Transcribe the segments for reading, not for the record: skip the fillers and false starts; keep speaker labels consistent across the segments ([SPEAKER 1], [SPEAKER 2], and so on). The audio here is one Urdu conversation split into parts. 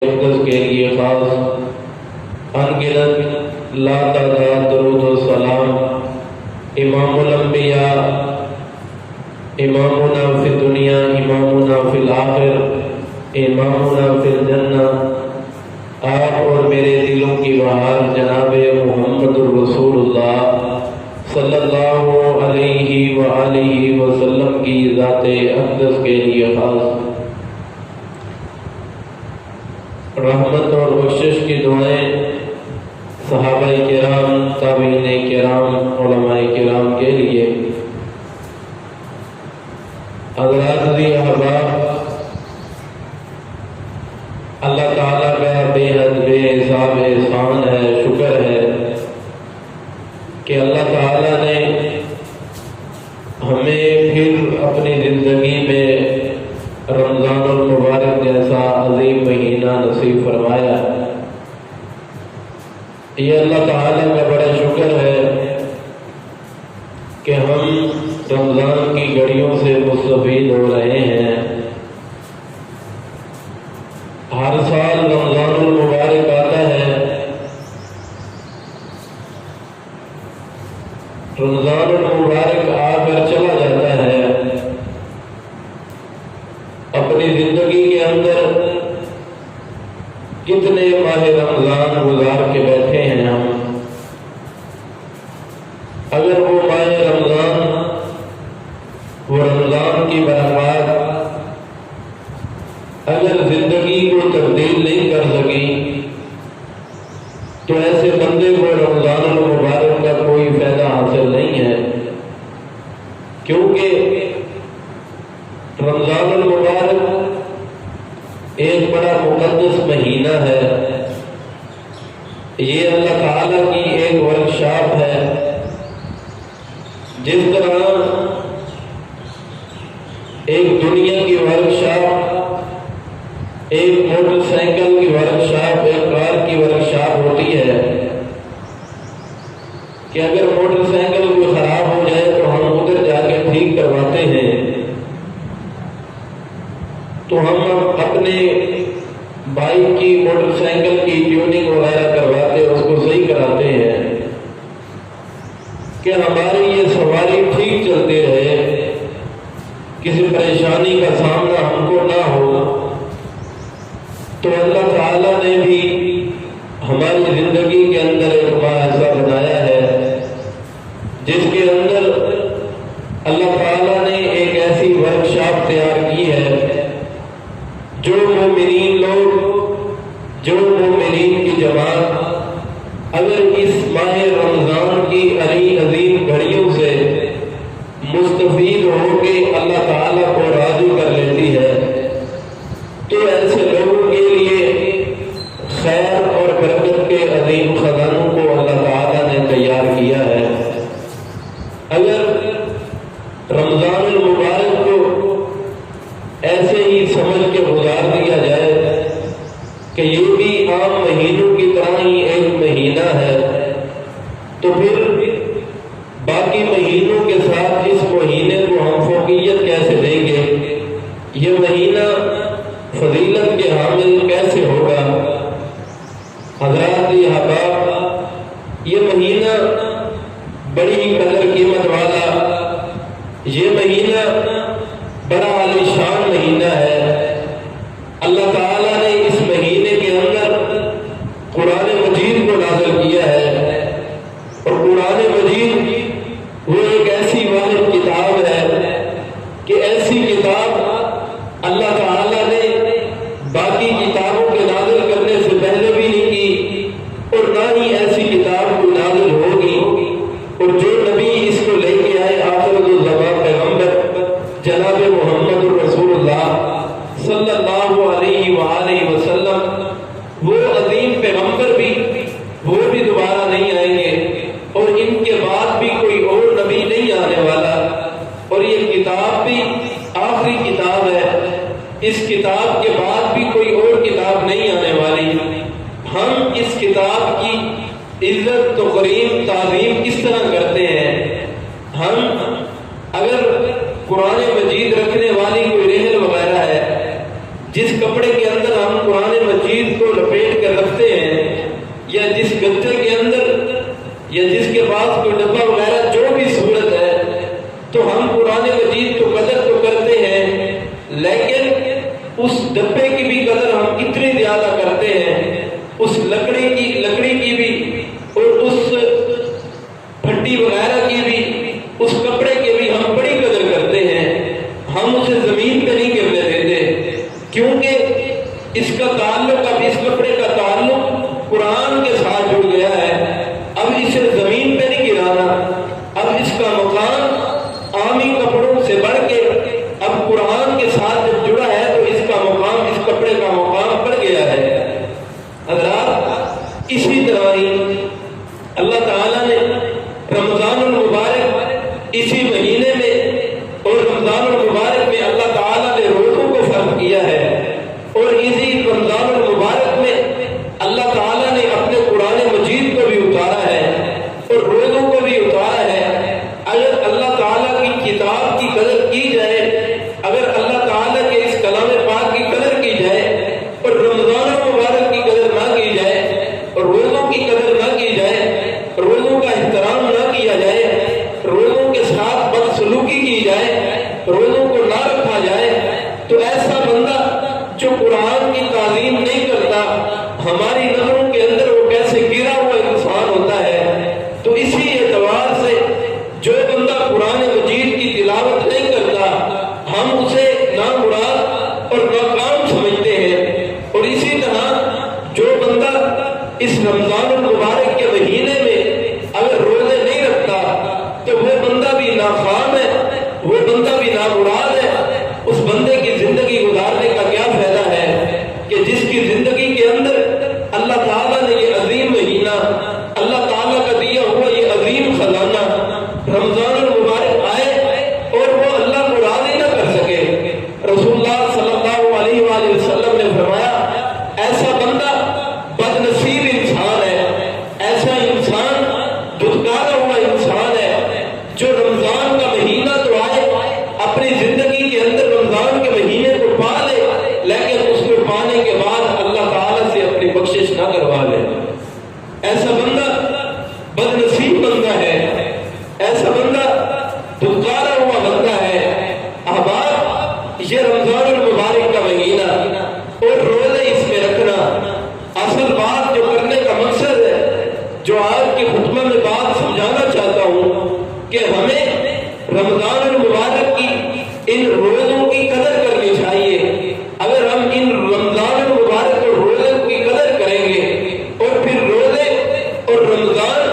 [SPEAKER 1] مقدس کے لیے خاص انگنت لاتعداد درود و سلام امام الانبیاء، امامنا فی الدنیا، امامنا فی الآخر، امامنا فی الجنہ، آپ اور میرے دلوں کی بہار جناب محمد الرسول اللہ صلی اللہ علیہ وآلہ وسلم کی ذات اقدس کے لیے خاص رحمت اور بخشش کی دعائیں صحابہ کرام، تابعین کرام، علماء کرام کے لیے۔ حضرات عزیز احباب، اللہ تعالیٰ کا بے حد بے حساب احسان ہے، شکر ہے کہ اللہ تعالیٰ نے ہمیں پھر اپنی زندگی میں رمضان المبارک جیسا عظیم مہینہ نصیب فرمایا۔ یہ اللہ تعالیٰ کا بڑا شکر ہے کہ ہم رمضان کی گھڑیوں سے مستفید ہو رہے ہیں۔ ہر سال رمضان المبارک آتا ہے، رمضان المبارک آ کر چلا جاتا ہے۔ اپنی زندگی کے اندر کتنے ماہ رمضان گزار کے بیٹھے ہیں ہم۔ اگر وہ ماہ رمضان، وہ رمضان کی برکات اگر زندگی کو تبدیل نہیں کر سکی تو ایسے بندے کو رمضان المبارک کا کوئی فائدہ حاصل نہیں ہے، کیونکہ رمضان المبارک ایک بڑا مقدس مہینہ ہے۔ یہ اللہ تعالیٰ کی ایک ورکشاپ ہے۔ جس طرح ایک دنیا کی ورکشاپ، ایک موٹر سائیکل کی ورکشاپ، ایک کار کی ورکشاپ ہوتی ہے کہ اگر موٹر سائیکل کوئی خراب ہو جائے تو ہم ادھر جا کے ٹھیک کرواتے ہیں، تو ہم اپنے بائک کی، موٹر سائیکل کی ٹیوننگ وغیرہ کرواتے، اس کو صحیح کراتے ہیں کہ ہماری یہ سواری ٹھیک چلتے رہے، کسی پریشانی کا سامنا ہم کو نہ ہو۔ تو اللہ تعالیٰ نے بھی ہماری زندگی کے اندر ایک بار ایسا بنایا ہے جس کے اندر اللہ تعالیٰ نے ایک ایسی ورکشاپ تیار کی ہے۔ جو مومنین لوگ، جو مومنین کی جماعت اگر اس ماہ رمضان کی عظیم گھڑیوں سے مستفید ہو کے اللہ تعالیٰ کو راضی کر لیتی ہے، تو ایسے لوگوں کے لیے خیر اور برکت کے عظیم خزانوں کو اللہ تعالیٰ نے تیار کیا ہے۔ اگر رمضان المبارک کو ایسے ہی سمجھ کے گزار دیا جائے کہ یہ بھی عام مہینوں کی طرح ہی ایک مہینہ ہے، تو پھر باقی مہینوں کے ساتھ اس مہینے کو ہم فوقیت کیسے دیں گے؟ یہ مہینہ فضیلت کے حامل کیسے ہوگا؟ حضرات احباب، یہ مہینہ بڑی قدر قیمت والا، یہ مہینہ بڑا عالیشان مہینہ ہے۔ اللہ تعالیٰ نے اس مہینے کے اندر قرآن مجید کو نازل کیا ہے، اور قرآن مجید وہ ایک ایسی واحد کتاب ہے کہ ایسی کتاب اللہ تعالیٰ نے باقی کتابوں کے نازل کرنے سے پہلے بھی نہیں کی، اور نہ ہی ایسی کتاب کو نازل ہوگی۔ اور جو نبی اس کو لے کے آئے، آخر الزمان پیغمبر جناب محمد الرسول اللہ صلی اللہ علیہ وآلہ وسلم، وہ عظیم پیغمبر بھی، وہ بھی دوبارہ نہیں آئیں گے، اور ان کے بعد بھی کوئی اور نبی نہیں آنے والا، اور یہ کتاب بھی آخری کتاب ہے۔ اس کتاب کے بعد بھی کوئی اور کتاب نہیں آنے والی۔ ہم اس کتاب کی عزت، تقریم، تعظیم کس طرح کرتے ہیں؟ ہم اگر قرآن مجید رکھنے والی کوئی رحل وغیرہ ہے، جس کپڑے کے اندر ہم قرآن مجید لپیٹ کر رکھتے ہیں یا جس گتے کے اندر یا جس کے پاس کوئی ڈبہ وغیرہ جو بھی صورت ہے، تو ہم قرآن مجید کو قدر تو کرتے ہیں، لیکن اس ڈبے کی بھی قدر ہم اتنی زیادہ کرتے ہیں، اس لکڑی کی بھی اور اس پھٹی وغیرہ کی بھی، اس کپڑے کی بھی ہم بڑی قدر کرتے ہیں۔ ہم اسے زمین پہ نہیں گرنے دیتے، کیونکہ اس کا تعلق، اب اس کپڑے کا تعلق قرآن کے ساتھ جڑ گیا ہے۔ اب اسے زمین پہ نہیں گرانا، اب اس کا مقام عامی کپڑوں سے بڑھ کے اب قرآن کے ساتھ جب جڑا ہے تو اس کا مقام، اس کپڑے کا مقام بڑھ گیا ہے۔ حضرات، اسی طرح ہی اللہ تعالیٰ نے رمضان المبارک اسی مہینے میں، اور رمضان المبارک میں اللہ تعالیٰ نے روزوں کو فرض کیا ہے، اور اسی رمضان المبارک میں اللہ تعالیٰ نے اپنے قرآن مجید کو بھی اتارا ہے اور روزوں کو بھی اتارا ہے۔ اگر اللہ تعالیٰ کی کتاب کی قدر کی جائے، اگر اللہ تعالیٰ کے اس کلام پاک کی قدر کی جائے اور رمضان المبارک کی قدر نہ کی جائے اور روزوں کی قدر نہ کی جائے، روزوں کا احترام نہ کیا جائے، روزوں کے ساتھ بدسلوکی کی جائے، روزوں کو نہ رکھا جائے، تو ایسا بندہ جو قرآن کی تعظیم نہیں کرتا، ہماری نظروں کے اندر وہ کیسے گرا ہوا انسان ہوتا ہے۔ تو اسی اعتبار سے جو بندہ قرآن مجید کی تلاوت نہیں کرتا، ہم اسے نامراد اور ناکام سمجھتے ہیں۔ اور اسی طرح جو بندہ اس رمضان المبارک کے مہینے میں اگر روزے نہیں رکھتا، تو وہ بندہ بھی ناکام ہے، وہ بندہ بھی نامراد ہے۔ اس بندے کی زندگی گزارنے کا کیا فائدہ ہے کہ جس کی زندگی کے اندر اللہ تعالیٰ نے یہ عظیم مہینہ، اللہ تعالیٰ کا دیا ہوا یہ عظیم خزانہ رمضان المبارک آئے اور وہ اللہ کو راضی نہ کر سکے۔ رسول اللہ صلی اللہ علیہ وآلہ وسلم نے فرمایا، ایسا بندہ بد نصیب انسان ہے، ایسا انسان دھتکارا ہوا انسان ہے جو رمضان کا مہینہ تو آئے، اپنی زندگی کے اندر رمضان کے مہینے کو پا لے، لیکن اس کو پانے کے بعد اللہ تعالیٰ سے اپنی بخشش نہ کروا لے۔ ایسا بندہ بد نصیب بندہ ہے، ایسا بندہ دھتکارا ہوا بندہ ہے۔ احباب، یہ رمضان المبارک کا مہینہ اور روزے اس میں رکھنا، اصل بات جو کرنے کا مقصد ہے، جو آج کے خطبہ میں بات سمجھانا چاہتا ہوں کہ ہمیں رمضان المبارک کی ان روزوں کی قدر کرنی چاہیے۔ اگر ہم ان رمضان المبارک اور روزے کی قدر کریں گے، اور پھر روزے اور رمضان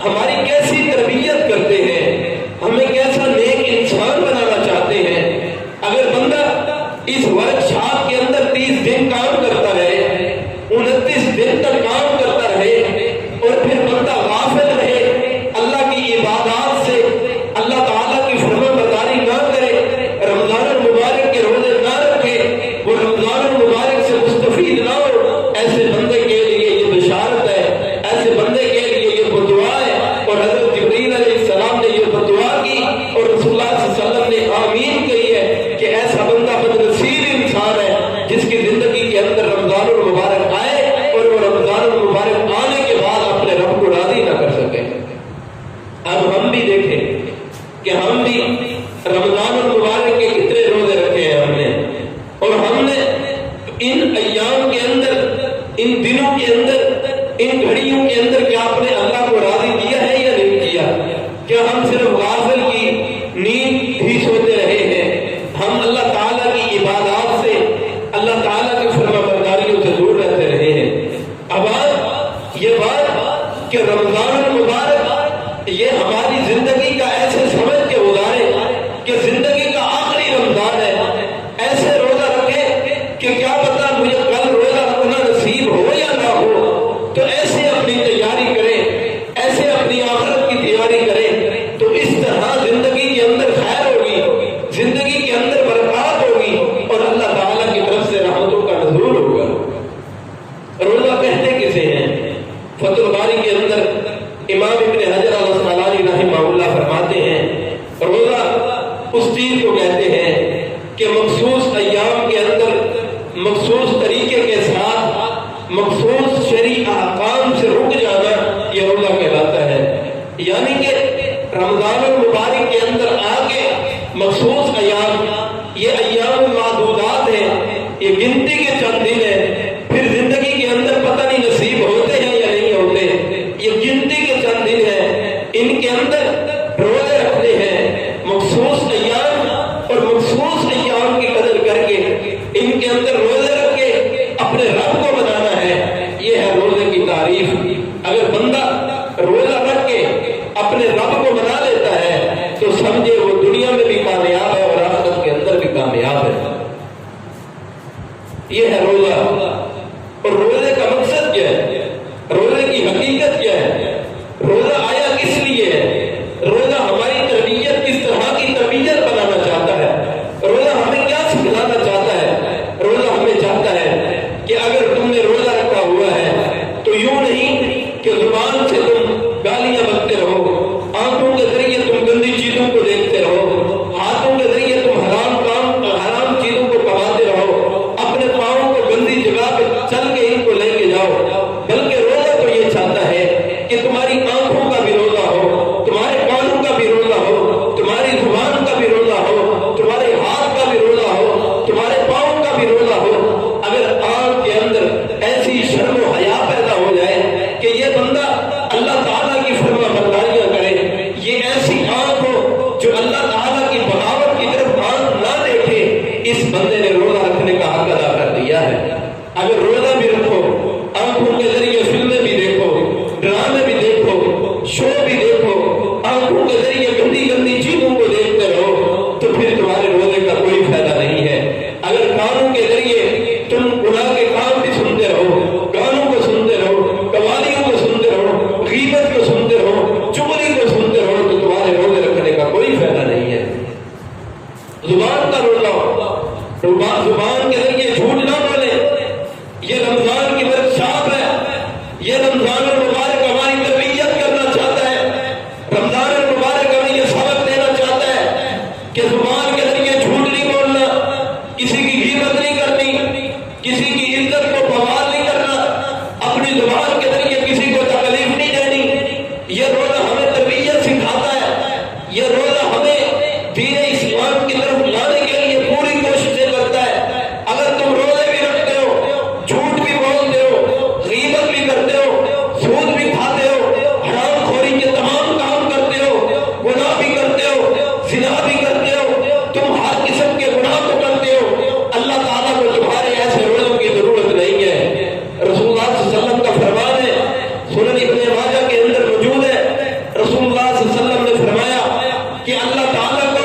[SPEAKER 1] ہماری کیسی تربیت کرتے ہیں، ہمیں کیسا نیک انسان بنانا چاہتے ہیں۔ اگر بندہ اس ورک شاپ کے اندر 30 دن کام کرتا رہے، 29 دن تک کام کرتا رہے، اور پھر بندہ غافل رہے، اللہ کی عبادات سے، اللہ تعالیٰ کی فرما برداری نہ کرے، رمضان المبارک کے روزے نہ رکھے، وہ رمضان المبارک سے مستفید نہ ہو، ایسے بندے کے لیے یہ بشارت ہے، ایسے بندے کے لیے یہ بدعا ہے۔ اور حضرت جبریل علیہ السلام نے یہ بدعا کی اور رسول اللہ صلی اللہ علیہ وسلم نے آمین کہی ہے کہ ایسا بندہ بد نصیب انسان ہے جس کی زندگی کے اندر رمضان المبارک آئے اور وہ رمضان المبارک آنے کے بعد اپنے رب کو راضی نہ کر سکے۔ اب ہم بھی دیکھیں کہ ہم بھی رمضان المبارک کے کتنے روزے رکھے ہیں ہم نے، اور ہم نے ان ایام کے اندر، ان دنوں کے اندر، ان گھڑیوں کے اندر کیا اپنے اللہ کو راضی کیا ہے یا نہیں کیا؟ کیا ہم صرف غافل کی نیند ہی سوتے رہے ہیں؟ ہم اللہ تعالیٰ کی عبادات سے، اللہ تعالیٰ کی فرما برداریوں سے دور رہتے رہے ہیں؟ اب یہ بات کہ رمضان المبارک یہ ہماری زندگی کا ایسے سمجھ کے گزارے کہ زندگی کا آخری رمضان ہے، ایسے روزہ رکھے کہ کیا پتا مجھے کل روزہ رکھنا نصیب ہو یا نہ ہو، تو ایسے اپنی تیاری کرے، ایسے اپنی آخرت کی تیاری کرے، تو اس طرح زندگی کے اندر خیر ہوگی، زندگی کے اندر برکات ہوگی، اور اللہ تعالیٰ کی طرف سے رحمتوں کا نزول ہوگا۔ روزہ کہتے کسے ہیں؟ فتح الباری کے اندر امام ابن حجر العسقلانی رحمہ اللہ فرماتے ہیں، روزہ اس چیز کو کہتے ہیں کہ مخصوص ایام کے اندر مخصوص طریقے کے ساتھ مخصوص شرعی احکام سے رک جانا، یہ روزہ کہلاتا ہے۔ یعنی کہ رمضان المبارک کے اندر آگے مخصوص ایام، یہ ایام معدودات ہیں، یہ گنتی کے چند دن ہیں، پھر زندگی کے اندر پتہ نہیں نصیب ہوتے ہیں یا نہیں ہوتے، یہ گنتی کے چند دن ہیں، ان کے اندر روزے رکھنے ہیں، مخصوص ایام اور مخصوص ایام کی قدر کر کے ان کے اندر روزے رکھ کے اپنے رب کو منانا ہے، یہ ہے روزے کی تعریف۔ اگر بندہ روزہ رکھ کے اپنے رب کو منا لیتا ہے تو سمجھے وہ دنیا میں بھی کامیاب ہے اور آخرت کے اندر بھی کامیاب ہے۔ یہ ہے روزہ۔ اور روزے کا مقصد کیا ہے؟ روزے کی حقیقت کیا ہے؟ روزہ آیا کس لیے ہے؟ روزہ ہماری تربیت کس طرح کی تربیت بنانا چاہتا ہے؟ روزہ ہمیں کیا سکھلانا چاہتا ہے؟ روزہ ہمیں چاہتا ہے کہ اگر تم نے روزہ رکھا ہوا ہے تو یوں نہیں کہ زبان سے تم گالیاں بکتے رہو، آنکھوں کے ذریعے تم گندی چیزوں کو دیکھتے رہو، ہاتھوں کے ذریعے تم حرام چیزوں کو کماتے رہو، اپنے پاؤں کو گندی جگہ پہ چل کے ان کو لے کے جاؤ، بلکہ روزہ تو یہ چاہتا ہے کہ تمہاری آنکھوں کا بھی روزہ ہو، تمہارے کانوں کا بھی روزہ ہو، تمہاری زبان کا بھی روزہ ہو، تمہارے ہاتھ کا بھی روزہ ہو، تمہارے پاؤں کا بھی روزہ ہو۔ اگر آنکھ کے اندر ایسی شرم و حیا پیدا ہو جائے کہ یہ بندہ اللہ تعالیٰ کی فرما برداریاں کرے، یہ ایسی آنکھ ہو جو اللہ تعالیٰ کی بغاوت کی طرف آنکھ نہ دیکھے، اس بندے نے روزہ رکھنے کا حق ادا کر دیا ہے۔ اگر روزہ بھی رکھو، آنکھوں کے ذریعے فلمیں بھی دیکھو، ڈرامے بھی دیکھو، شو بھی دیکھو، آنکھوں کے ذریعے گندی گندی چیزوں کو دیکھتے رہو تو پھر تمہارے روزے کا کوئی فائدہ نہیں ہے۔ اگر کانوں کے ذریعے تم گناہ کے کام بھی سنتے رہو، گانوں کو سنتے رہو، قوالیوں کو سنتے رہو، غیبت کو سنتے رہو، چغلی کو سنتے رہو تو تمہارے روزے رکھنے کا کوئی فائدہ نہیں ہے۔ زبان کا روزہ، زبان کے ذریعے جھوٹ نہ بولے، یہ رمضان کی ورکشاپ ہے، یہ رمضان المبارک ہماری تربیت کرنا چاہتا ہے، رمضان المبارک ہمیں یہ سبق دینا چاہتا ہے کہ زبان کے ذریعے جھوٹ نہیں بولنا، کسی کی غیبت نہیں کرنی، کسی کی عزت کو بوال نہیں کرنا، اپنی زبان کے ذریعے کسی کو تکلیف نہیں دینی۔ یہ روزہ ہمیں تربیت سکھاتا ہے، یہ روزہ ہمیں دین اسلام کی طرف لانے کے لیے پوری کوششیں کرتا ہے۔ اگر تم روزے بھی رکھتے ہو، جھوٹ بھی بولتے ہو، غیبت بھی کرتے ہو، سود بھی کھاتے ہو، حرام خوری کے تمام کام کرتے ہو، گناہ بھی کرتے ہو، زنا بھی کرتے ہو، تم ہر قسم کے گناہ کو کرتے ہو، اللہ تعالیٰ کو تمہارے ایسے روزوں کی ضرورت نہیں ہے۔ رسول اللہ صلی اللہ علیہ وسلم کا فرمان ہے، سنن ابن ماجہ کے اندر موجود ہے، رسول اللہ صلی اللہ علیہ وسلم نے فرمایا کہ اللہ تعالیٰ کو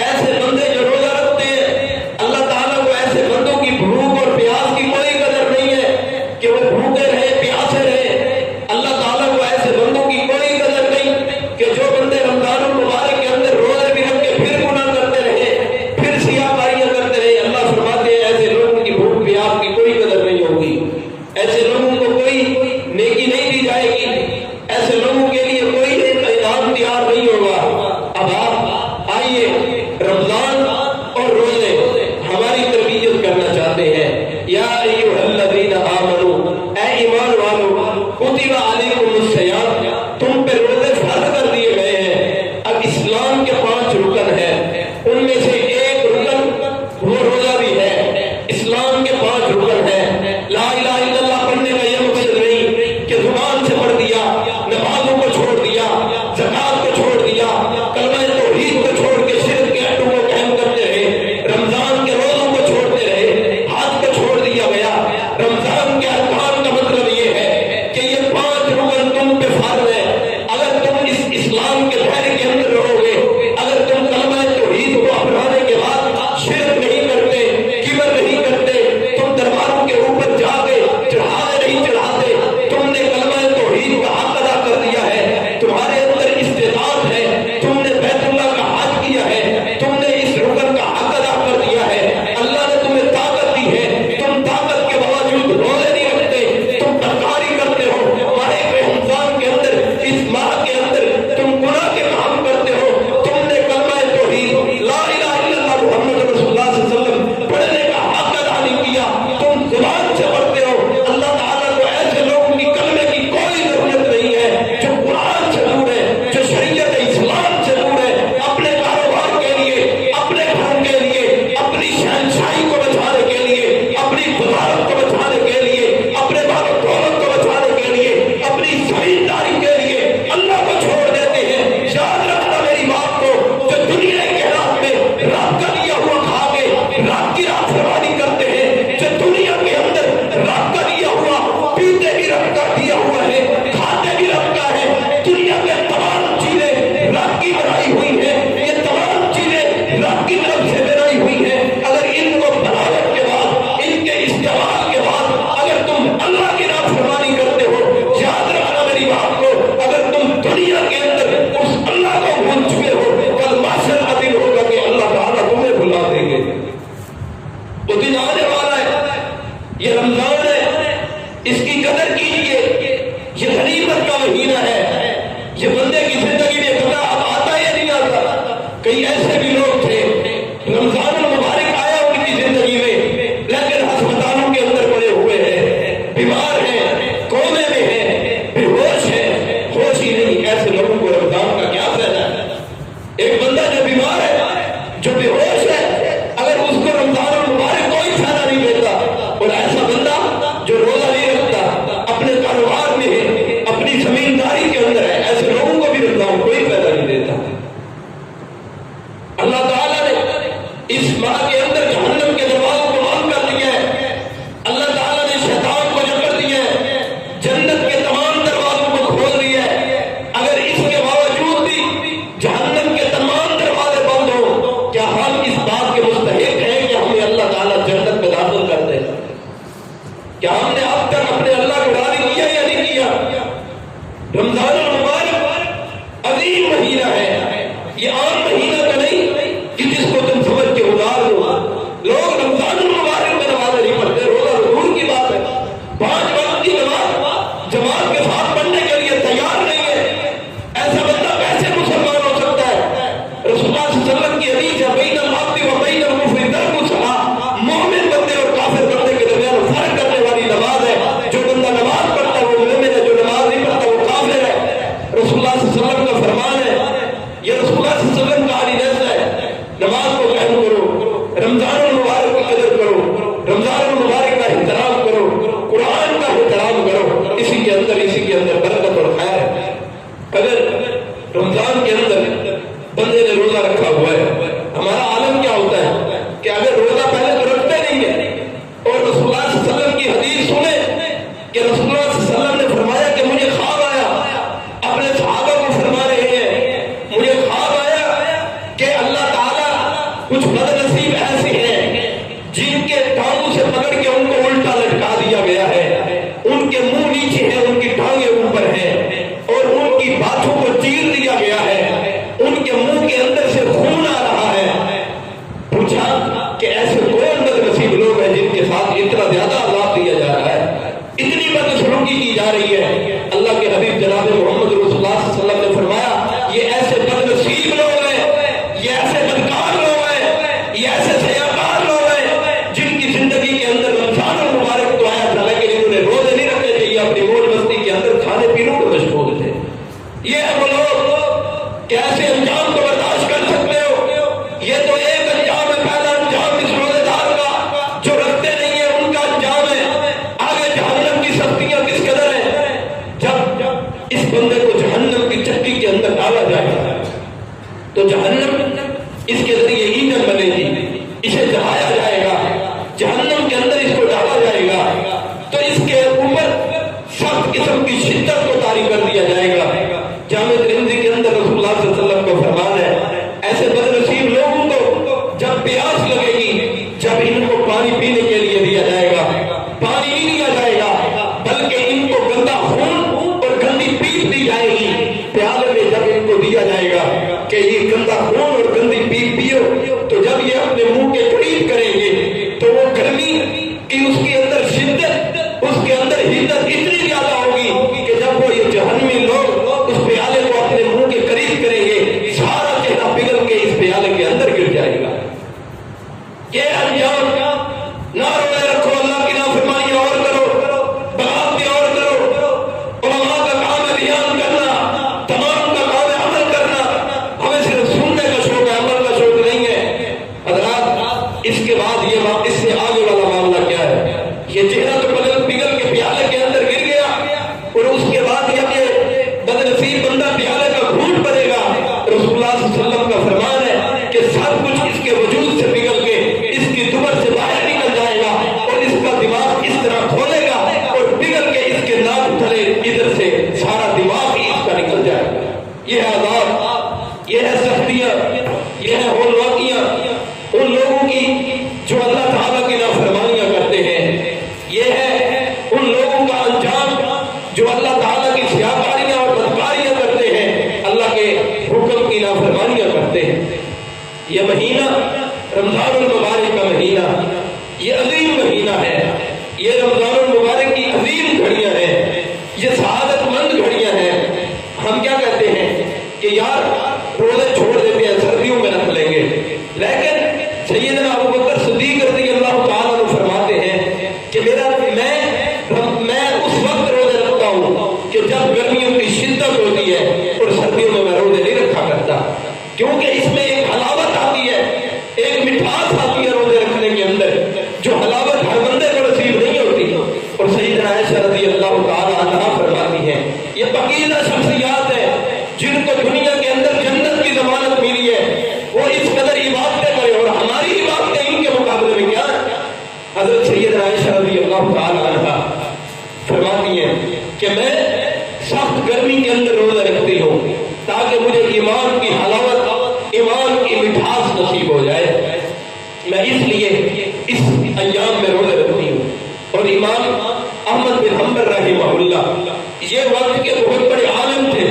[SPEAKER 1] ایسے بندے جو روزہ رکھتے ہیں، اللہ تعالیٰ کو ایسے بندوں کی بھوک اور پیاس کی کوئی قدر نہیں ہے کہ وہ بھوکے رہے پیاسے رہے۔ اللہ تعالیٰ کو ایسے بندوں کی کوئی قدر نہیں کہ جو بندے رمضان المبارک کے اندر روزے بھی رکھ کے پھر گناہ کرتے رہے، پھر سیاہ کاریاں کرتے رہے۔ اللہ فرماتے ہیں ایسے لوگوں کی بھوک پیاس کی کوئی قدر نہیں ہوگی، ایسے لوگوں کو کوئی نیکی نہیں دی جائے گی، ایسے لوگوں کے لیے کوئی انعام تیار نہیں ہوگا۔ اب آپ آئیے، رمضان اور روزے ہماری تربیت کرنا چاہتے ہیں۔ یا ایھا الذین آمنوا، اے ایمان والو، کتب علیکم الصیام، تم پہ روزے فرض کر دیے گئے ہیں۔ اب اسلام کے 5 رکن ہیں، ان میں سے ایک رکن وہ روزہ بھی ہے۔ اسلام کے 5 رکن ہیں۔ لا الہ الا اللہ پڑھنے کا یہ مقصد نہیں کہ زبان سے پڑھ دیا، نمازوں کو کی قدر کیجیے، یہ غنیمت کا مہینہ ہے، یہ بندے کی زندگی میں پتہ اب آتا یا نہیں آتا۔ کئی ایسے بھی لوگ تھے رمضان المبارک آیا ان کی زندگی میں لیکن ہسپتالوں کے اندر پڑے ہوئے ہیں، بیمار ہیں، کومے میں ہیں، بے ہوش ہیں، ہوش ہی نہیں۔ ایسے لوگوں کو رمضان کا کیا فائدہ ہے؟ ایک بندہ جو بیمار ہے، جو بے ہوش ہے، اگر اس کو رمضان المبارک کوئی فائدہ نہیں دیتا، اور ایسا بندہ جو روزہ نہیں رکھتا، اپنے کاروبار میں ہے، اپنی زمینداری کے اندر ہے، ایسے لوگوں کو بھی رمضان کوئی فائدہ نہیں دیتا۔ اللہ تعالیٰ نے اس ماہ کے اندر جہنم کے دروازوں کو بند کر دیا ہے، اللہ تعالیٰ نے شیطان کو جکڑ دیا ہے، جنت کے تمام دروازوں کو کھول دیا ہے۔ اگر اس کے باوجود بھی جہنم کے تمام دروازے بند ہوں، کیا ہم اس بات کے مستحق ہیں کہ ہمیں اللہ تعالیٰ جنت میں داخل کر دے؟ کیا ہم نے اب تک اپنے اللہ کو راضی کیا یا نہیں کیا؟ رمضان المبارک عظیم مہینہ ہے، یہ عام مہینہ تو نہیں کہ جس کو تم سمجھ کے ادار دو۔ لوگ رمضان المبارک میں نماز نہیں پڑھتے، روزہ دور کی بات ہے، 5 وقت کی نماز جماعت کے ساتھ پڑھنے کے لیے تیار نہیں ہے۔ ایسا بندہ کیسے مسلمان ہو سکتا ہے؟ رسول اللہ صلی اللہ علیہ وسلم کی حدیث ہے، بین العبد و بین الکفر ترک الصلاۃ، مومن بندے اور کافر بندے کے درمیان فرق کرنے والی نماز ہے۔ جو بندہ نماز پڑھتا ہے وہ مومن ہے، جو نماز نہیں پڑھتا وہ کافر ہے۔ رسول اللہ صلی اللہ علیہ وسلم کا فرمان ہے، یہ رسول اللہ صلی اللہ علیہ وسلم کا حدیث ہے، نماز کو قائم کرو، رمضان المبارک کی قدر کرو، رمضان المبارک کا احترام کرو، قرآن کا احترام کرو، اسی کے اندر برکت اور خیر ہے۔ اگر رمضان کے اندر بندے نے روزہ رکھا ہوا ہے، ہمارا عالم کیا ہوتا ہے کہ اگر روزہ پہلے تو رکھتے نہیں ہے، اور رسول اللہ صلی اللہ علیہ وسلم کی حدیث سنیں کہ رسول اللہ صلی اللہ علیہ وسلم نے فرمایا کہ مجھے خواب آیا، اپنے صحابہ کو فرما رہے ہیں، مجھے خواب آیا کہ اللہ تعالیٰ کچھ بد نصیب ایسے ہیں جن کے ٹانگوں سے پکڑ کے ان کو الٹا لٹکا دیا گیا ہے، ان کے منہ نیچے ہیں، ان کی ٹانگیں اوپر ہیں، اور ان کی باتوں کو چیر دیا گیا ہے، ان کے منہ کے اندر سے خون آ رہا ہے۔ پوچھا کہ ایسے کون بد نصیب لوگ ہیں جن کے ساتھ اتنا زیادہ عذاب دیا جا رہا ہے، اتنی بدسلوکی کی جا رہی ہے؟ اللہ کے حبیب جناب محمد رسول اللہ صلی اللہ علیہ وسلم نے فرمایا یہ ایسے بد نصیب لوگ ہیں، یہ ایسے بدکار لوگ ہیں، یہ ایسے سیاکار لوگ ہیں جن کی زندگی کے اندر رمضان المبارک تو آیا تھا لیکن انہوں نے روزے نہیں رکھے تھے، یہ اپنی موج مستی کے اندر کھانے پینے کو مشغول تھے۔ یہ ہے وہ لوگ کہ ایسے انجام کو برداشت کر سکتے ہو؟ یہ تو ایک انجام ہے، پہلا انجام اس روزے دار کا جو رکھتے نہیں ہے ان کا انجام ہے۔ آگے جہنم کی سختیاں کس قدر ہیں؟ جب اس بندے کو جہنم کی چکی کے اندر ڈالا جائے گا تو جہنم اس کے ذریعے ایندھن بنے گی، اسے جلایا جائے گا، جہنم کے اندر اس کو ڈالا جائے گا تو اس کے اوپر سخت قسم کی شدت کو طاری کر دیا جائے گا۔ جامع ترمذی کے اندر رسول اللہ صلی اللہ علیہ وسلم کا فرمان ہے، ایسے بد نصیب لوگوں کو جب پیاس لگے گی، جب ان کو پانی پینے کے لیے دیا جائے گا، پانی نہیں دیا جائے گا بلکہ ان کو گندا خون اور گندی پیپ دی جائے گی۔ پیالے میں جب ان کو دیا جائے گا کہ یہ گندا خون اور گندی پیپ پیو، تو جب یہ اپنے منہ کے قریب کریں گے تو وہ گرمی کی اس کے اندر شدت، اس کے اندر حدت اتنی زیادہ ہوگی کہ جب وہ یہ جہنمی لوگ اس پیالے کو اپنے منہ کے قریب کریں گے، سارا چہرہ پگھل کے اس پیالے کے اندر گر جائے گا۔ یہ انجام نہ روزے رکھو، اللہ کی نافرمانی اور کرو، بغاوتیں اور کرو، علماء کا کام ہے بیان کرنا، تمام کا کام ہے عمل کرنا، ہمیں صرف سننے کا شوق ہے، عمل کا شوق نہیں ہے۔ حضرات اس کے بعد اس سے آگے والا معاملہ کیا ہے؟ یہ چہرہ تو پگھل کے پیالے کے اندر گر گیا، اور اس کے بعد یہ بد نصیب بندہ پیالے کا گھونٹ بنے گا۔ رسول اللہ صلی اللہ علیہ وسلم کا فرمان ہے کہ سب کچھ اس کے وجود سے پگھل کے اس کی دبر سے باہر نکل جائے گا، اور اس کا دماغ اس طرح کھولے گا اور پگھل کے اس کے ناک تلے ادھر سے سارا دماغ ہی اس کا نکل جائے گا۔ یہ ہے عذاب، یہ ہے سختیاں، یہ ہے ہول واقعیاں ان لوگوں کی جو اللہ تعالیٰ کی نافرمانیاں کرتے ہیں، یہ ہے ان لوگوں کا انجام جو اللہ تعالیٰ کی سیاکاریاں اور بدکاریاں کرتے ہیں، اللہ کے حکم کی نافرمانیاں کرتے ہیں۔ یہ مہینہ رمضان المبارک کا مہینہ، یہ عظیم مہینہ ہے، یہ رمضان المبارک کی عظیم گھڑیاں ہیں، یہ سعادت مند گھڑیاں ہیں، ہم کیا کہتے ہیں کہ یار روزے چھوڑ دیتے ہیں، سردیوں میں رکھ لیں گے، لیکن سیدنا ابو بکر صدیق رضی اللہ تعالیٰ عنہ فرماتے ہیں کہ میں اس وقت روزے رکھتا ہوں کہ جب گرمیوں کی شدت ہوتی ہے، اور سردیوں میں روزے نہیں رکھا کرتا، کیونکہ اس میں ایک حلاوت آتی ہے، ایک مٹھاس آتی ہے روزے رکھنے کے اندر، جو حلاوت ہر بندے کو نصیب نہیں ہوتی۔ اور سیدنا عائشہ رضی اللہ تعالیٰ عنہا فرماتی ہیں یہ پاکیزہ شخصیات ہیں جن کو دنیا کے اندر جنت کی ضمانت ملی ہے، وہ اس قدر عبادتیں کرے، اور ہماری عبادتیں ان کے مقابلے میں کیا؟ حضرت سیدنا عائشہ رضی اللہ تعالیٰ عنہا فرماتی ہیں کہ میں سخت گرمی کے اندر روزہ رکھتی ہوں تاکہ مجھے ایمان کی حلاوت، ایمان کی مٹھاس نصیب ہو جائے، میں اس لیے اس ایام میں روزہ رکھتی ہوں۔ اور امام احمد بن حنبل رحمہ اللہ یہ وقت کے بہت بڑے عالم تھے،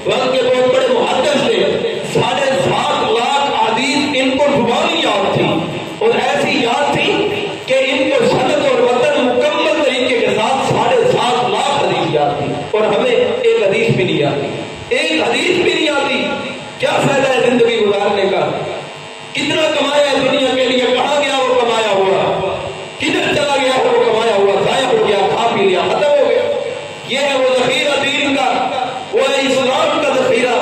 [SPEAKER 1] وقت کے بہت بڑے محدث تھے، 7.5 لاکھ احادیث ان کو زبانی یاد تھی، اور ایسی یاد تھی کہ ان کو سند اور متن مکمل طریقے کے ساتھ 7.5 لاکھ حدیث یاد تھی، اور ہمیں ایک حدیث بھی نہیں آتی، ایک حدیث بھی نہیں آتی۔ کیا فائدہ ہے زندگی گزارنے کا؟ کتنا کمایا ہے دنیا کے لیے، کہاں گیا وہ کمایا ہوا، کدھر چلا گیا وہ کمایا ہوا، ضائع ہو گیا، کھا پی لیا، ختم ہو گیا۔ یہ ہے وہ ذخیرہ دین کا، وہ ہے اسلام کا ذخیرہ،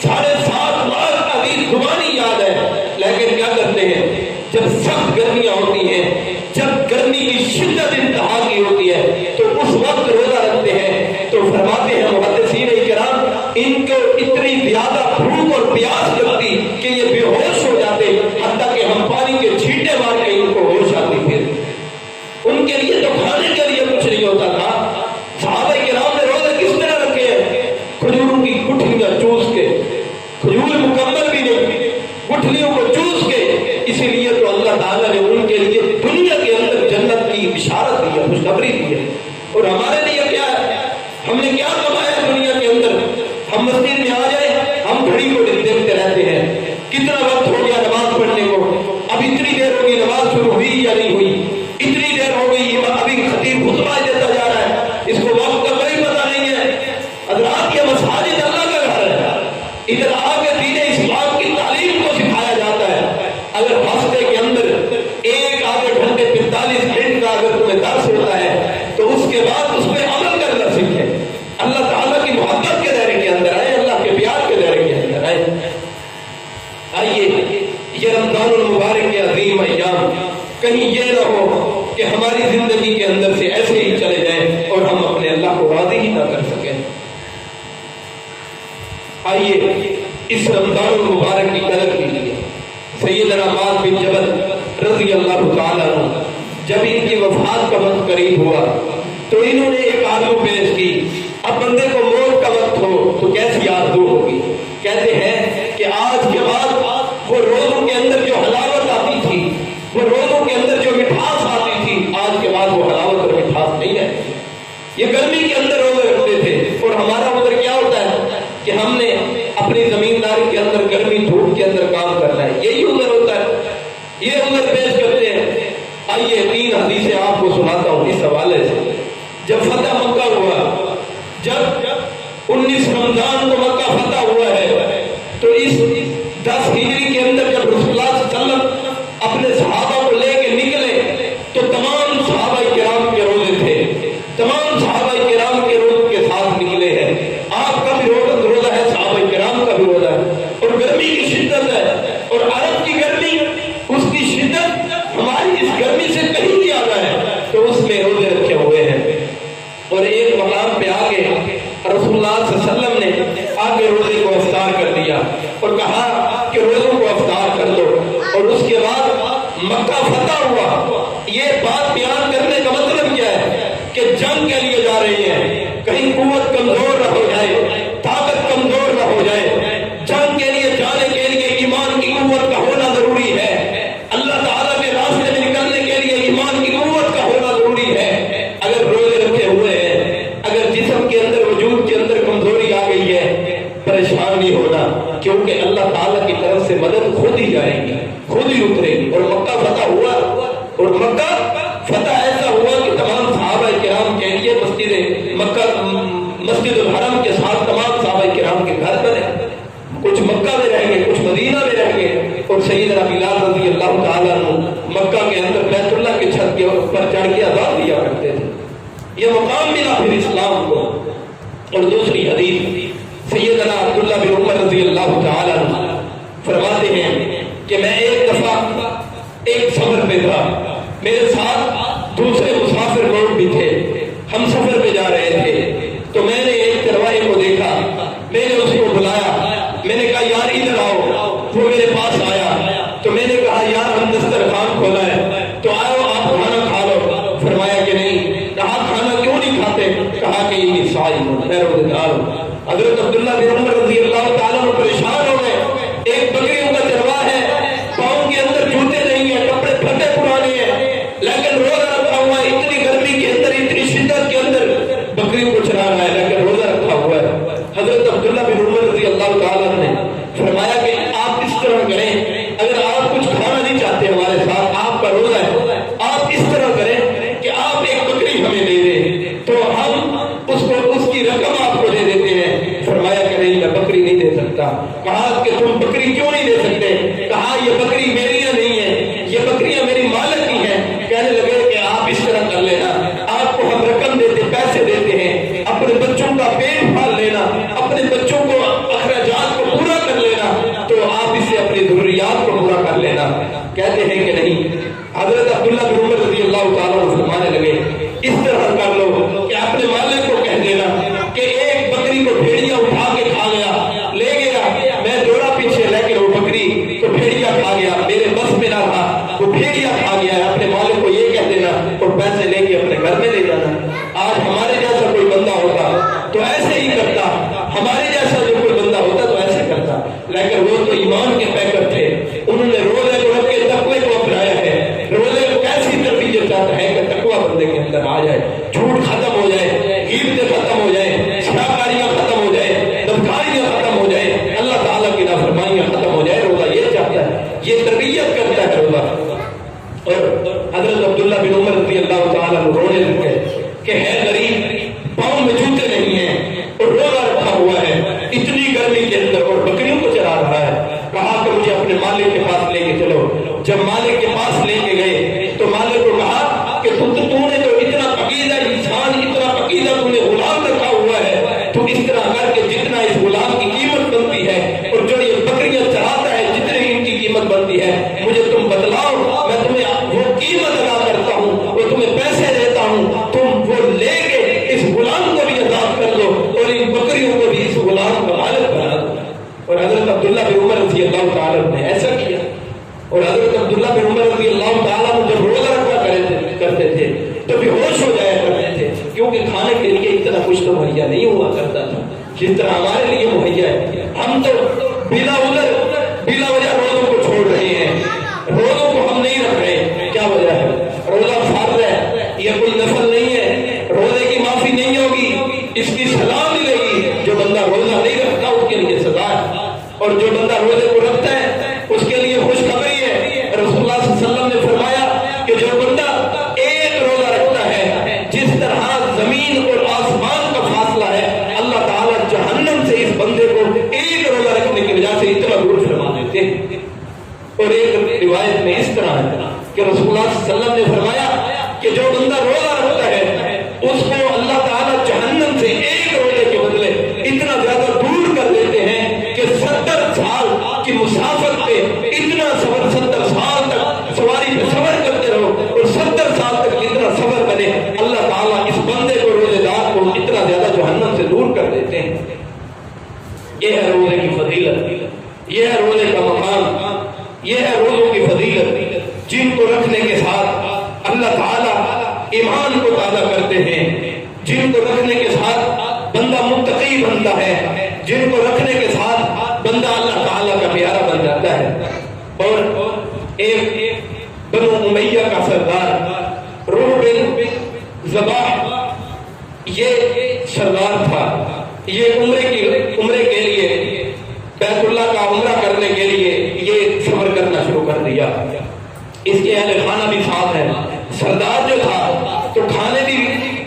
[SPEAKER 1] 7.5 لاکھ حدیث زبانی یاد ہے، لیکن کیا کرتے ہیں جب سخت گرمیاں ہوتی ہیں، جب گرمی کی شدت انتہا کی ہوتی ہے، تو اس وقت روزہ رکھتے ہیں، تو فرماتے ہیں محدثین کرام ان کو اتنی زیادہ بھوک اور پیاس لگتی کہ یہ بے ہوش ہو جاتے، حتیٰ کہ ہم پانی کے چھینٹے مار کے ان کو ہوش آتی، پھر ان کے لیے تو کھانے کے لیے کچھ نہیں ہوتا تھا۔ صحابہ کرام نے روزے کس طرح رکھے ہیں؟ کھجوروں کی گٹھلیاں چوس کے، کھجور مکمل بھی نہیں، گٹھلیوں کو چوس کے، اسی لیے تو اللہ تعالیٰ نے ان کے لیے دنیا کے اندر جنت کی بشارت دی ہے، خوشخبری دی ہے۔ اور ہمارے لیے کیا ہے؟ ہم نے کیا کمایا ہے دنیا کے اندر؟ ہم مسجد میں آ جائیں، ہم گھڑی کو دیکھتے رہتے ہیں، کتنا وقت ہو گیا نماز پڑھنے کو، اب اتنی دیر ہوگی نماز شروع ہوئی یا نہیں ہوئی، اتنی دیر ہو گئی، ابھی خطیب خطبہ دیتا جا رہا ہے، اس کو وقت کا کوئی پتہ نہیں ہے۔ حضرات یہ مساجد اللہ کا گھر ہے، ادھر آ کے دین اسلام کی تعلیم کو سکھایا جاتا ہے۔ اگر ہفتے کے اندر 1 گھنٹے 45 منٹ کا اگر تمہیں درس ہوتا ہے تو اس کے بعد اس پہ عمل کرنا سیکھیں، اللہ تعالیٰ کی محبت کے دائرے کے اندر آئے، اللہ کے پیار کے دائرے کے اندر آئے۔ آئیے یہ رمضان المبارک کے عظیم ایام کہیں یہ نہ ہو کہ ہماری زندگی کے اندر سے ایسے ہی چلے جائیں اور ہم اپنے اللہ کو راضی ہی نہ کر سکیں۔ آئیے اس رمضان المبارک کی قدر کیجیے۔ سیدنا معاذ بن جبل رضی اللہ تعالیٰ عنہ جب ان کی وفات کا وقت قریب ہوا تو انہوں نے ایک آرزو پیش کی، اب بندے کو موت کا وقت ہو تو کیسی آرزو ہوگی؟ کہتے ہیں کہ آج کے بعد وہ روزوں کے اندر جو حلاوت آتی تھی، وہ روزوں کے اندر جو مٹھاس آتی تھی، آج کے بعد وہ حلاوت اور مٹھاس نہیں ہے۔ یہ گرمی کے اندر روزے رکھتے تھے، اور ہمارا ادھر کیا ہوتا ہے کہ ہم نے اپنی زمینداری کے اندر گرمی دھوپ کے اندر کام کرنا ہے، یہی ادھر ہوتا ہے، یہ ادھر پیش کرتے ہیں۔ آئیے 3 حدیثیں آپ کو سناتا ہوں اس حوالے سے۔ جب فتح مکہ ہوا، جب 19 رمضان کو مکہ فتح ہوا ہے، تو اس 10 ہجری کے اندر جب رسول اللہ صلی اللہ علیہ وسلم اپنے صحابہ کو لے کے نکلے تو تمام صحابہ کرام کے روزے تھے، تمام صحابہ کرام کے روزوں کے ساتھ نکلے ہیں۔ آپ کا بھی روزہ ہے، صحابہ کرام کا بھی روزہ ہے، اور گرمی کی شدت ہے، اور عرب کی گرمی، اس کی شدت ہماری اس گرمی سے کہیں زیادہ ہے، تو اس میں روزے رکھے ہوئے ہیں۔ اور ایک مقام پہ آگے رسول اللہ صلی اللہ علیہ وسلم نے آگے روزے کو افطار کر دیا اور کہا کہ روزوں کو افطار کر دو، اور اس کے بعد مکہ فتح ہوا۔ یہ بات بیان کرنے کا مطلب کیا ہے کہ جنگ کے لیے جا رہے ہیں، کہیں قوت کمزور نہ ہو جائے، طاقت کمزور نہ ہو جائے۔ جنگ کے لیے جانے کے لیے ایمان کی قوت کا ہونا ضروری ہے، اللہ تعالیٰ کے راستے میں نکلنے کے لیے ایمان کی قوت کا ہونا ضروری ہے۔ اگر روزے رکھے ہوئے ہیں، اگر جسم کے اندر وجود کے اندر کمزوری آ گئی ہے، پریشان نہیں ہونا، کیونکہ اللہ تعالیٰ کی طرف سے مدد خود ہی جائے گی، خود ہی اترے گی۔ اور مکہ فتح ہوا، اور مکہ فتح ایسا ہوا کہ تمام صحابہ کرام کے لیے مسجد مکہ مسجد الحرم کے ساتھ تمام صحابہ کرام کے گھر بنے، کچھ مکہ میں رہیں گے، کچھ مدینہ میں رہیں گے، اور سیدنا بلال رضی اللہ تعالیٰ عنہ مکہ کے اندر بیت اللہ کے چھت کے اوپر چڑھ کے اذان دیا کرتے تھے۔ یہ مقام ملا پھر اسلام کو۔ اور دوسری حدیث سیدنا عبداللہ بن عمر رضی اللہ تعالیٰ عنہ فرماتے ہیں کہ میں ایک دفعہ ایک سفر پہ تھا، میرے ساتھ دوسرے مسافر لوگ بھی تھے، ہم سفر پہ جا رہے تھے، تو میں نے ایک چرواہے کو دیکھا، میں نے اس کو بلایا، میں نے کہا یار ادھر آؤ، وہ میرے پاس آیا، تو میں نے کہا یار ہم دسترخوان کھولا ہے تو آؤ آپ کھانا کھا لو۔ فرمایا کہ نہیں۔ کہا کھانا کیوں نہیں کھاتے؟ کہا کہ یہ صائم ہوں، میں روزہ دار ہوں۔ حضرت عبداللہ بن عمر رضی اللہ تعالیٰ عنہ پریشان ہو گئے، ایک بکریوں کا چرواہ ہے، پاؤں کے اندر جوتے نہیں ہیں، کپڑے پھٹے پرانے ہیں، لیکن روزہ رکھا ہوا ہے، اتنی گرمی کے اندر، اتنی شدت کے اندر بکریوں کو چرا رہا ہے، لیکن روزہ رکھا ہوا ہے۔ حضرت عبداللہ بن عمر رضی اللہ تعالیٰ عنہ نے فرمایا کہ آپ اس طرح کریں، اگر آپ کچھ کھانا نہیں چاہتے ہمارے ساتھ، آپ کا روزہ ہے، آپ اس طرح کریں کہ آپ ایک بکری ہمیں دے دیں تو ہم اس کی رقم آپ کو دے دیتے ہیں۔ فرمایا کہ نہیں، میں بکری نہیں دے سکتا۔ کہا کہ تم بکری کیوں نہیں دے سکتے؟ کہا یہ بکری میری نہیں ہے، یہ بکریاں میری مالک کی ہیں۔ کہنے لگے کہ آپ اس طرح کر لینا، آپ کو ہم رقم دیتے، پیسے دیتے ہیں، اپنے بچوں کا پیٹ پال لینا، اپنے بچوں کو اخراجات کو پورا کر لینا، تو آپ اسے اپنی ضروریات کو پورا کر لینا۔ کہتے ہیں کہ نہیں۔ حضرت عبداللہ بن عمر رضی اللہ تعالیٰ عنہ فرمانے لگے اس طرح کر لو کہ اپنے مالک کو کہہ دینا کہ ایک بکری کو بھیڑیا اٹھا کے کھا گیا، لے گیا، میں دوڑا پیچھے، لیکن وہ بکری کو بھیڑیا کھا گیا، میرے بس میں نہ تھا، وہ بھیڑیا کھا گیا ہے۔ اپنے مالک کو یہ کہہ دینا اور پیسے لے کے اپنے گھر میں لے جانا۔ آج ہمارے جیسا کوئی بندہ ہوتا تو ایسے ہی کرتا، ہمارے جیسا جو کوئی بندہ ہوتا تو ایسے کرتا، لیکن وہ تو ایمان کے پیکر تھے، انہوں نے روزے کو رکھ کے تقوی کو اپنایا ہے۔ روزے کو کیسی تربیت چاہتا ہے کہ تقوی بندے کے اندر آ جائے، جھوٹ ختم ہو جائے، غیبتیں ختم ہو جائیں، شراکاریاں ختم ہو جائیں، بدکاریاں ختم ہو جائیں، اللہ تعالیٰ کی نافرمانیاں ختم ہو جائے۔ روزہ یہ چاہتا ہے، یہ تربیت کرتا ہے روزہ۔ اور حضرت عبداللہ بن عمر رضی اللہ تعالیٰ رونے لگے کہ ہے غریب، پاؤں میں جوتے نہیں ہیں اور روزہ رکھا ہوا ہے اتنی گرمی کے اندر اور بکریوں کو چرا رہا ہے۔ کہا کہ مجھے اپنے مالک کے پاس لے کے چلو۔ جب مالک کے پاس لے کے گئے تو مالک کو کہا کہ تو نے تو اتنا عقیدہ انسان، اتنا عقیدہ تو نے غلام رکھا ہوا ہے، تو اس طرح کر کے جتنا اس غلام کی قیمت بنتی ہے اور جو یہ بکریاں چراتا ہے جتنی ان کی قیمت بنتی ہے مجھے تم بتلاؤ، میں تمہیں وہ قیمت ادا کرتا ہوں، وہ تمہیں پیسے دیتا ہوں، تم وہ لے کے اس غلام کو بھی آزاد کر دو اور ان بکریوں کو بھی اس غلام کا مالک بنا دو۔ اور حضرت عبداللہ بن عمر رضی اللہ تعالیٰ نے ایسا کیا۔ اور حضرت عبداللہ بن عمر رضی اللہ تعالیٰ جب روزہ رکھا کرتے تھے تو بے ہوش ہو جایا کرتے تھے، کیونکہ کھانے کے لیے اتنا کچھ تو مہیا نہیں ہوا کرتا تھا جس طرح ہمارے لیے مہیا ہے۔ ہم تو بلا وجہ روزوں کو چھوڑ رہے ہیں، روزوں کو ہم نہیں رکھ رہے۔ کیا وجہ ہے؟ روزہ فرض ہے، یہ کوئی نفل نہیں ہے، روزے کی معافی نہیں ہوگی، اس کی سزا ملے گی۔ جو بندہ روزہ نہیں رکھتا اس کے لیے سزا ہے، اور جو بندہ روزے کو رکھتا ہے اس کے لیے خوشخبری ہے۔ رسول اللہ صلی اللہ علیہ وسلم نے فرمایا کہ جو بندہ ایک روزہ رکھتا ہے، جس طرح زمین اور آسمان کا فاصلہ ہے، اللہ تعالیٰ جہنم سے اس بندے کو ایک روزہ رکھنے کی وجہ سے اتنا دور فرما دیتے ہیں۔ اور ایک روایت میں اس طرح ہے کہ رسول اللہ صلی اللہ علیہ وسلم نے فرمایا کہ جو بندہ روزہ رکھتا ہے اس کو اللہ تعالیٰ جہنم سے ایک روزے کے بدلے اتنا زیادہ دور کر دیتے ہیں کہ 70 سال کی مسافت پہ اتنا سفر، 70 سال تک سواری پہ سفر کرتے رہو اور 70 سال تک اتنا سفر کرے، اللہ تعالیٰ اس بندے کو، روزے دار کو اتنا زیادہ جہنم سے دور کر دیتے ہیں۔ یہ ہے روزے کی فضیلت، یہ ہے روزے کا مقام، یہ ہے روزوں کی فضیلت، جن کو رکھنے کے ساتھ اللہ تعالیٰ ایمان کو تازہ کرتے ہیں، جن کو رکھنے کے ساتھ بندہ متقی بنتا ہے، جن کو رکھنے کے ساتھ بندہ اللہ تعالیٰ کا پیارا بن جاتا ہے۔ اور ایک بنو امیہ کا سردار روح بن ذباح، یہ سردار تھا، یہ عمرے کے لیے بیت اللہ کا عمرہ کرنے کے لیے یہ سفر کرنا شروع کر دیا۔ اس کے اہل خانہ بھی ساتھ ہے۔ سردار جو تھا تو کھانے بھی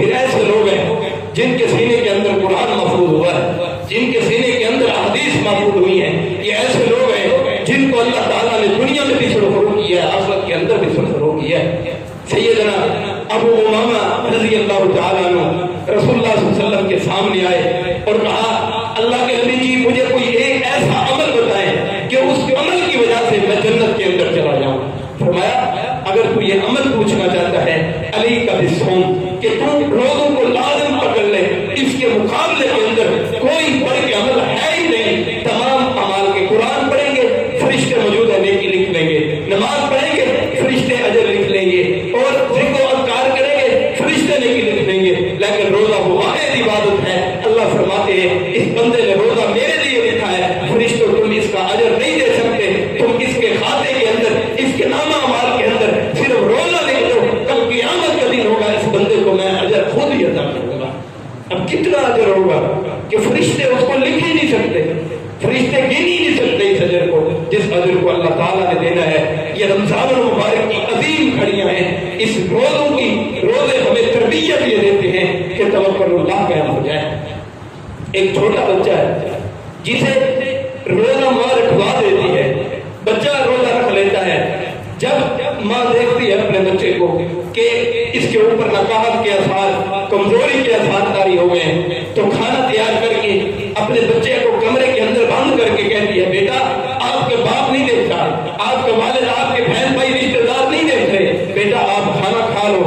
[SPEAKER 2] پھر ایسے لوگ ہیں جن کے سینے کے اندر قرآن محفوظ ہوا ہے، جن کے سینے کے اندر حدیث محفوظ ہوئی ہیں، یہ ایسے لوگ ہیں جن کو اللہ تعالیٰ نے دنیا میں بھی سرخرو کیا ہے، آخرت کے اندر بھی سرخرو کیا ہے۔ سیدنا ابو امامہ رضی اللہ تعالیٰ عنہ رسول اللہ صلی اللہ علیہ وسلم کے سامنے آئے اور کہا اللہ کے نبی جی مجھے کوئی ایک ایسا عمل بتائیں کہ اس عمل کی وجہ سے میں جنت کے اندر چلا جاؤں۔ فرمایا اگر تو یہ عمل پوچھنا چاہتا ہے علی کا بالصوم کہ تو روزوں کو لازم پکڑ لے، اس کے مقابلے کے اندر کوئی بڑھ کے عمل ہے ہی نہیں۔ تمام اعمال کے قرآن پڑھیں گے فرشتے موجود ہے نیکی لکھ لیں گے، نماز پڑھیں گے فرشتے اجر لکھ لیں گے، اور ذکر و اذکار کریں گے فرشتے نیکی لکھ لیں گے، لیکن روزہ وہ واحد عبادت ہے۔ اللہ فرماتے ہیں اس بندے نے روزہ میرے لیے لکھا ہے، فرشتوں تم اس کا اجر نہیں دے سکتے، تم اس کے کھاتے کے اندر اس کے نامہ اعمال کے اندر صرف روزہ لکھ دو، کل قیامت کا دن ہوگا اس بندے کو میں اجر خود ہی عطا کروں گا۔ اب کتنا اجر ہوگا کہ فرشتے اس کو لکھ ہی نہیں سکتے، فرشتے گن ہی نہیں سکتے اس اجر کو، جس اجر کو اللہ تعالیٰ نے دینا ہے۔ یہ رمضان المبارک کی عظیم گھڑیاں ہیں، اس روزوں کی روزے ہمیں تربیت یہ دیتے ہیں کہ توکل اللہ قائم ہو جائے۔ ایک چھوٹا بچہ ہے جسے روزہ ماں رکھوا دیتی ہے، بچہ روزہ رکھ لیتا ہے، جب ماں دیکھتی ہے اپنے بچے کو کہ اس کے اوپر نقاہت کے اثار، کمزوری کے اثار طاری ہو گئے ہیں، تو کھانا تیار کر کے اپنے بچے کو کمرے کے اندر بند کر کے کہتی ہے بیٹا آپ کے باپ نہیں دیکھتا، آپ کے والد آپ کے بہن بھائی رشتے دار نہیں دیکھ رہے، بیٹا آپ کھانا کھا لو۔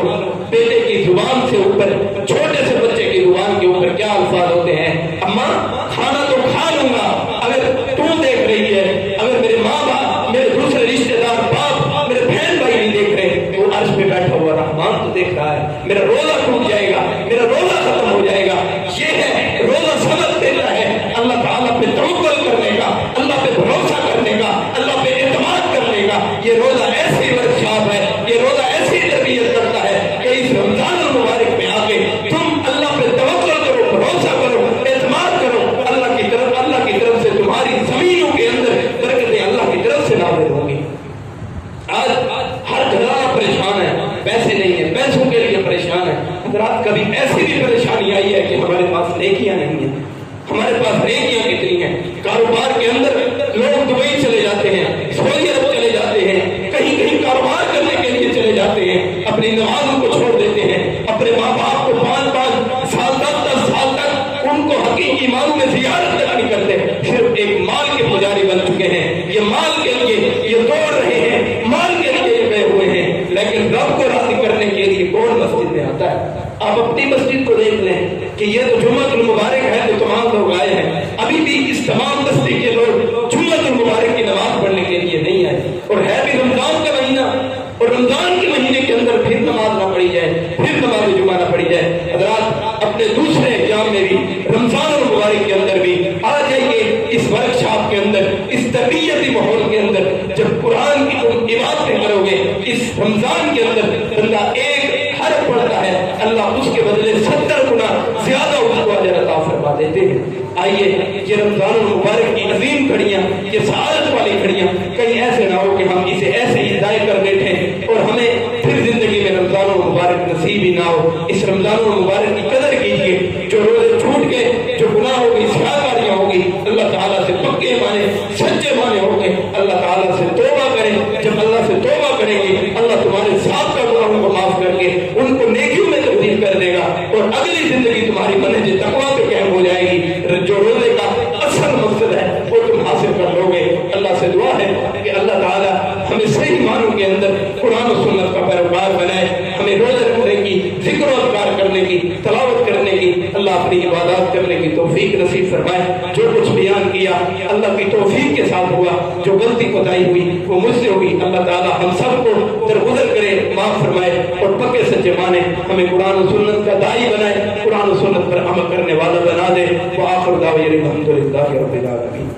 [SPEAKER 2] بیٹے کی زبان سے اوپر، چھوٹے سے بچے کی زبان کے اوپر کیا الفاظ ہوتے ہیں؟ اماں کھانا تو کھا لوں گا، اگر تو دیکھ رہی ہے، اگر میرے ماں باپ، میرے دوسرے رشتے دار باپ، میرے بہن بھائی نہیں دیکھ رہے، تو عرش پہ بیٹھا ہوا رحمان تو دیکھ رہا ہے، میرا روزہ ٹوٹ جائے گا، میرا روزہ ختم ہو جائے گا۔ یہ ہے روزہ سبق دیتا ہے اللہ تعالیٰ پہ توکل کرنے کا، اللہ پہ بھروسہ کرنے کا، اللہ پہ اعتماد کرنے کا۔ یہ روزہ ایسی ورکشاپ ہے، یہ روزہ ایسی تربیت کرتا ہے کہ اس رمضان المبارک میں آ کے تم اللہ پہ توکل کرو، بھروسہ کرو، اعتماد کرو، اللہ کی طرف سے تمہاری زمینوں کے اندر برکتیں اللہ کی طرف سے نازل ہوں گی۔ آج ہر گھرانہ پریشان ہے، پیسے نہیں ہیں، پیسوں کے لیے پریشان ہے۔ حضرات کبھی ایسی بھی پریشانی آئی ہے کہ ہمارے پاس نیکیاں نہیں ہیں؟ ہمارے پاس نیکیاں کتنی ہیں؟ کاروبار کے اندر لوگ دبئی چلے جاتے ہیں، سعودی عرب چلے جاتے ہیں، کہیں کہیں کاروبار کرنے کے لیے چلے جاتے ہیں، اپنی نمازوں کو چھوڑ دیتے ہیں، اپنے ماں باپ کو 5 سال 10 سال تک ان کو حقیقی مالوں میں زیارت تک نہیں کرتے، صرف ایک مال کے پجاری بن چکے ہیں۔ یہ مال کے لیے یہ دوڑ رہے ہیں، مال کے لیے یہ گئے ہوئے ہیں، لیکن رب کو راضی کرنے کے لیے کون مسجد میں آتا ہے؟ آپ اپنی مسجد کو دیکھ لیں کہ یہ تو جمعہ المبارک ہے تو تمام لوگ آئے ہیں، ابھی بھی اس تمام بستی کے لوگ جمعہ المبارک کی نماز پڑھنے کے لیے نہیں آئے، اور ہے بھی رمضان کا مہینہ، اور رمضان کے مہینے کے اندر پھر نماز نہ پڑھی جائے، پھر نماز جمعہ نہ پڑھی جائے۔ حضرات اپنے دوسرے ایام میں بھی، رمضان المبارک کے اندر بھی آ جائیے اس ورکشاپ کے اندر، اس تربیتی ماحول کے اندر۔ جب قرآن کی تم عبادتیں کرو گے اس رمضان کے اندر، بندہ ایک حرف پڑھتا ہے اللہ اس کے بدلے 70 گنا زیادہ اس کو اجر عطا فرما دیتے ہیں۔ آئیے یہ رمضان المبارک کی عظیم گھڑیاں، یہ سعادت والی گھڑیاں، کہیں ایسے نہ ہو کہ ہم اسے ایسے ہی ضائع کر بیٹھیں اور ہمیں پھر زندگی میں رمضان المبارک نصیب ہی نہ ہو۔ اس رمضان المبارک کی قدر کیجیے، جو روزے چھوٹ گئے، جو گناہ ہوگی، سیاکاریاں ہوگی، اللہ تعالیٰ سے پکے مانے، سچے مانے ہو کے اللہ تعالیٰ سے توبہ کریں۔ جب اللہ سے توبہ کریں گے اللہ تمہارے ساتھ کا گناہوں کو معاف کر کے ان کو نیکیوں میں تبدیل کر دے گا، اور اگلی زندگی تمہاری منہج تقویٰ پہ قائم ہو جائے گی۔ جو روزے کا اصل مقصد ہے وہ تم حاصل کر لو گے۔ اللہ سے دعا ہے کہ اللہ تعالیٰ ہمیں صحیح معنوں کے اندر قرآن و سنت کا پیروکار بنائے، ہمیں روزے رکھنے کی، ذکر و اذکار کرنے کی، تلاوت کرنے کی، اللہ اپنی عبادات کرنے کی توفیق نصیب فرمائے۔ جو کچھ بیان کیا اللہ کی توفیق کے ساتھ ہوا، جو غلطی کوتاہی ہوئی وہ مجھ سے ہوئی، اللہ تعالیٰ ہم سب کو درگزر کرے، معاف فرمائے، اور پکے سچے مانے، ہمیں قرآن و سنت کا داعی بنائے، قرآن و سنت پر عمل کرنے والا بنا دے۔ وآخر دعوانا الحمد للہ رب العالمین۔